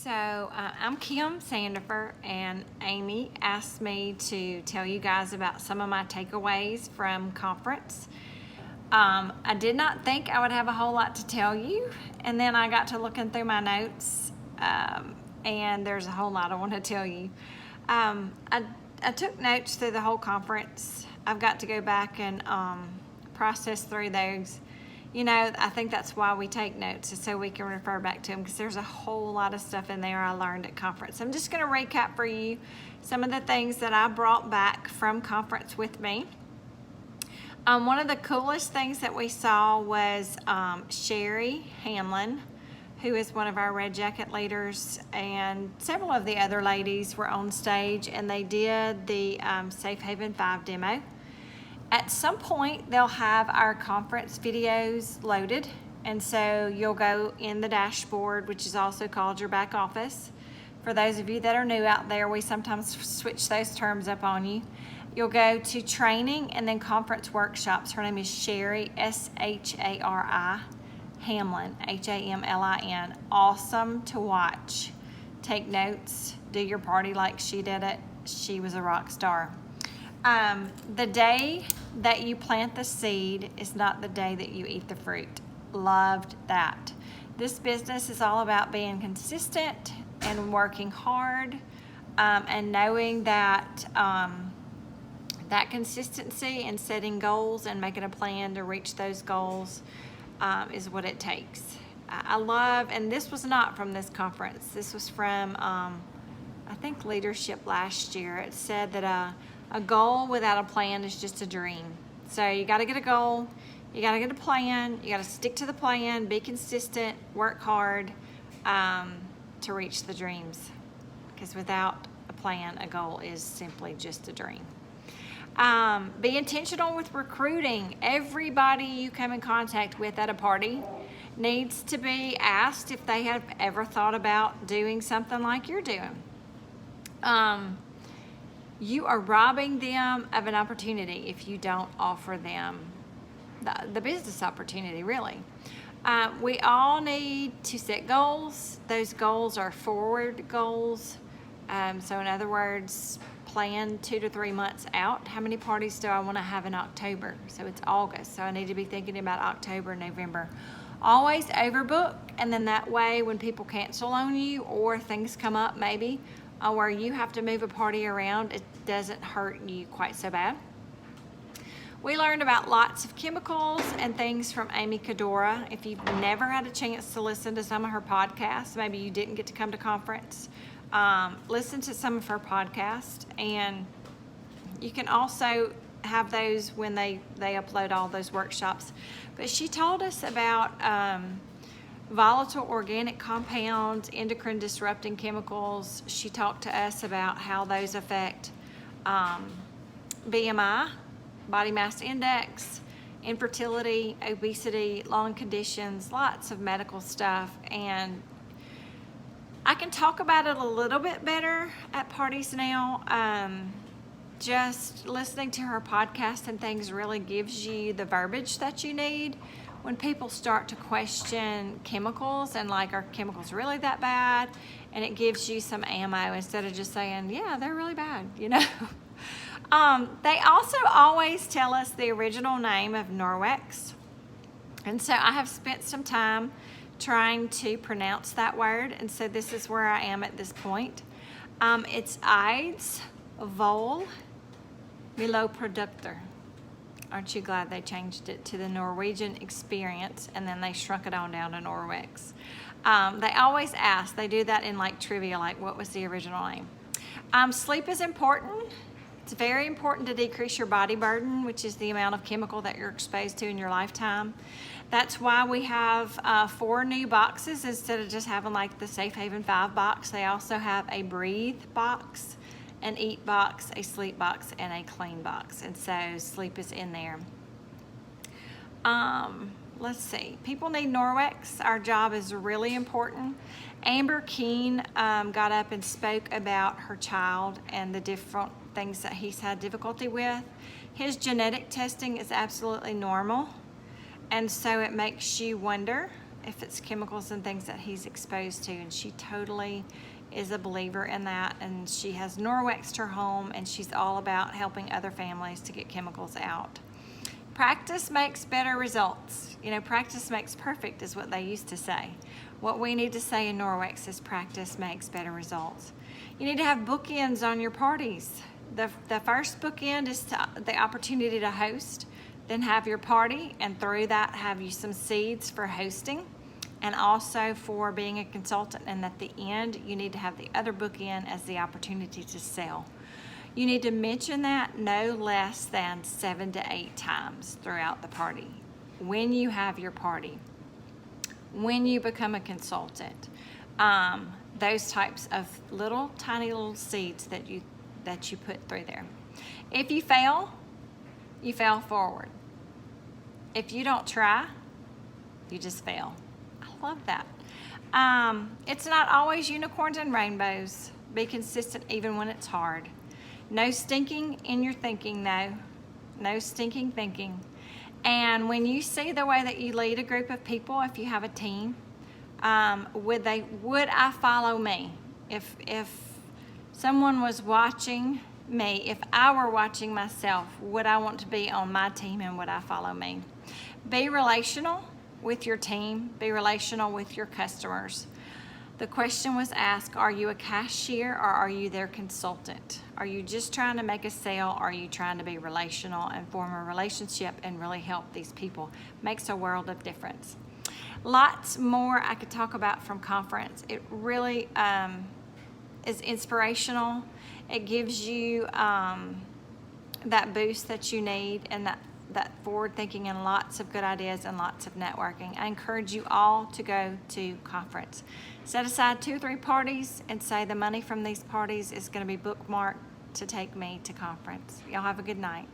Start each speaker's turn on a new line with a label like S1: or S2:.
S1: I'm Kim Sandifer, and Amy asked me to tell you guys about some of my takeaways from conference. I did not think I would have a whole lot to tell you, and then I got to looking through my notes, and there's a whole lot I want to tell you. I took notes through the whole conference. I've got to go back and process through those. You know, I think that's why we take notes, is so we can refer back to them, because there's a whole lot of stuff in there I learned at conference. I'm just going to recap for you some of the things that I brought back from conference with me. One of the coolest things that we saw was Sherry Hamlin, who is one of our Red Jacket leaders, and several of the other ladies were on stage, and they did the Safe Haven 5 demo. At some point, they'll have our conference videos loaded, and so you'll go in the dashboard, which is also called your back office. For those of you that are new out there, we sometimes switch those terms up on you. You'll go to training and then conference workshops. Her name is Sherry, S-H-A-R-I, Hamlin, H-A-M-L-I-N. Awesome to watch. Take notes, do your party like she did it. She was a rock star. The day that you plant the seed is not the day that you eat the fruit. Loved that. This business is all about being consistent and working hard, and knowing that that consistency and setting goals and making a plan to reach those goals is what it takes. I love, and this was not from this conference. This was from, I think, leadership last year. It said that a goal without a plan is just a dream. So you got to get a goal, you got to get a plan, you got to stick to the plan, be consistent, work hard to reach the dreams. Because without a plan, a goal is simply just a dream. Be intentional with recruiting. Everybody you come in contact with at a party needs to be asked if they have ever thought about doing something like you're doing. You are robbing them of an opportunity if you don't offer them the business opportunity, really. We all need to set goals. Those goals are forward goals. So in other words, plan 2 to 3 months out. How many parties do I want to have in October? So it's August, so I need to be thinking about October, November. Always overbook, and then that way when people cancel on you or things come up maybe where you have to move a party around, it doesn't hurt you quite so bad. We learned about lots of chemicals and things from Amy Cadora. If you've never had a chance to listen to some of her podcasts, maybe you didn't get to come to conference, listen to some of her podcasts, and you can also have those when they upload all those workshops. But she told us about volatile organic compounds, endocrine disrupting chemicals. She talked to us about how those affect BMI, body mass index, infertility, obesity, lung conditions, lots of medical stuff. And I can talk about it a little bit better at parties now. Just listening to her podcast and things really gives you the verbiage that you need when people start to question chemicals and like, are chemicals really that bad? And it gives you some ammo instead of just saying, yeah, they're really bad, you know? They also always tell us the original name of Norwex. And so I have spent some time trying to pronounce that word, and so this is where I am at this point. It's Eids Vol Miloprodukter. Aren't you glad they changed it to the Norwegian Experience and then they shrunk it on down to Norwex? They always ask, they do that in like trivia, like what was the original name? Sleep is important. It's very important to decrease your body burden, which is the amount of chemical that you're exposed to in your lifetime. That's why we have 4 new boxes instead of just having like the Safe Haven 5 box. They also have a Breathe box, an Eat box, a Sleep box, and a Clean box. And so sleep is in there. Let's see. People need Norwex. Our job is really important. Amber Keene got up and spoke about her child and the different things that he's had difficulty with. His genetic testing is absolutely normal. And so it makes you wonder if it's chemicals and things that he's exposed to, and she totally is a believer in that, and she has Norwexed her home, and she's all about helping other families to get chemicals out. Practice makes better results. You know, practice makes perfect is what they used to say. What we need to say in Norwex is practice makes better results. You need to have bookends on your parties. The first bookend is the opportunity to host, then have your party, and through that have you some seeds for hosting and also for being a consultant. And at the end, you need to have the other bookend as the opportunity to sell. You need to mention that no less than 7 to 8 times throughout the party. When you have your party, when you become a consultant, those types of tiny little seeds that you put through there. If you fail forward. If you don't try, you just fail. I love that. It's not always unicorns and rainbows. Be consistent even when it's hard. No stinking in your thinking, though. No stinking thinking. And when you see the way that you lead a group of people, if you have a team, would I follow me? If someone was watching me, if I were watching myself, would I want to be on my team, and would I follow me? Be relational with your team. Be relational with your customers. The question was asked, are you a cashier or are you their consultant? Are you just trying to make a sale, or are you trying to be relational and form a relationship and really help these people? Makes a world of difference. Lots more I could talk about from conference. It really is inspirational. It gives you that boost that you need, and that forward thinking, and lots of good ideas and lots of networking. I encourage you all to go to conference. Set aside 2 or 3 parties and say the money from these parties is going to be bookmarked to take me to conference. Y'all have a good night.